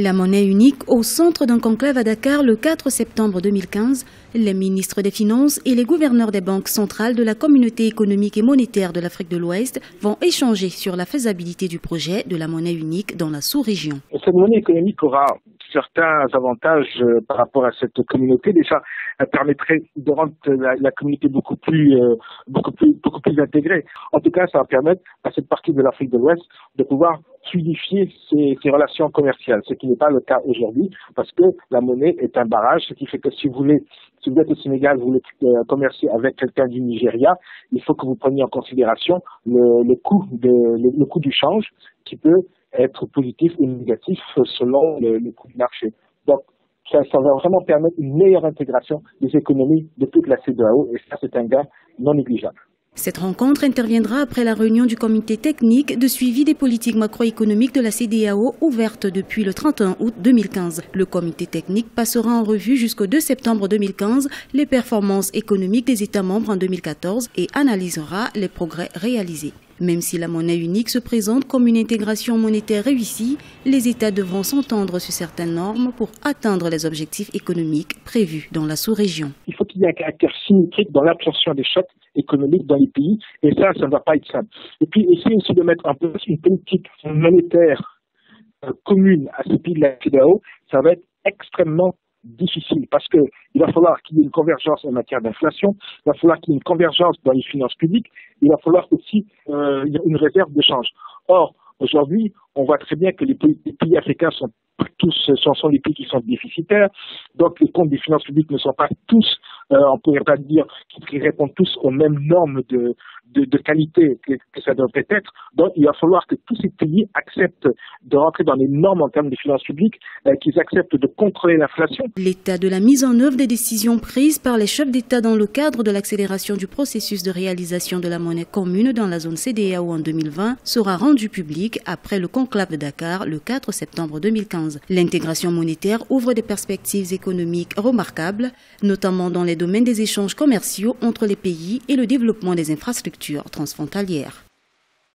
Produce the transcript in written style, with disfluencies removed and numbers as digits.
La monnaie unique au centre d'un conclave à Dakar le 4 septembre 2015, les ministres des Finances et les gouverneurs des banques centrales de la Communauté économique et monétaire de l'Afrique de l'Ouest vont échanger sur la faisabilité du projet de la monnaie unique dans la sous-région. Cette monnaie économique aura certains avantages par rapport à cette communauté. Déjà, elle permettrait de rendre la communauté beaucoup plus intégrée. En tout cas, ça va permettre à cette partie de l'Afrique de l'Ouest de pouvoir fluidifier ses relations commerciales, ce qui n'est pas le cas aujourd'hui, parce que la monnaie est un barrage, ce qui fait que si vous êtes au Sénégal, vous voulez commercer avec quelqu'un du Nigeria, il faut que vous preniez en considération le coût du change, qui peut être positif ou négatif selon le coût du marché. Donc, ça va vraiment permettre une meilleure intégration des économies de toute la CEDEAO, et ça, c'est un gain non négligeable. Cette rencontre interviendra après la réunion du comité technique de suivi des politiques macroéconomiques de la CEDEAO ouverte depuis le 31 août 2015. Le comité technique passera en revue jusqu'au 2 septembre 2015 les performances économiques des États membres en 2014 et analysera les progrès réalisés. Même si la monnaie unique se présente comme une intégration monétaire réussie, les États devront s'entendre sur certaines normes pour atteindre les objectifs économiques prévus dans la sous-région. Il faut qu'il y ait un caractère symétrique dans l'absorption des chocs économiques dans les pays, et ça ne va pas être simple. Et puis essayer aussi de mettre en place une politique monétaire commune à ces pays de la CEDEAO, ça va être extrêmement difficile parce que il va falloir qu'il y ait une convergence en matière d'inflation, il va falloir qu'il y ait une convergence dans les finances publiques, il va falloir aussi une réserve de change. Or, aujourd'hui, on voit très bien que les pays africains sont les pays qui sont déficitaires, donc les comptes des finances publiques ne sont pas tous, on pourrait pas dire qu'ils répondent tous aux mêmes normes de qualité que ça devrait être. Donc il va falloir que tous ces pays acceptent de rentrer dans les normes en termes de finances publiques, qu'ils acceptent de contrôler l'inflation. L'état de la mise en œuvre des décisions prises par les chefs d'État dans le cadre de l'accélération du processus de réalisation de la monnaie commune dans la zone CEDEAO en 2020 sera rendu public après le conclave de Dakar le 4 septembre 2015. L'intégration monétaire ouvre des perspectives économiques remarquables, notamment dans les domaines des échanges commerciaux entre les pays et le développement des infrastructures transfrontalières.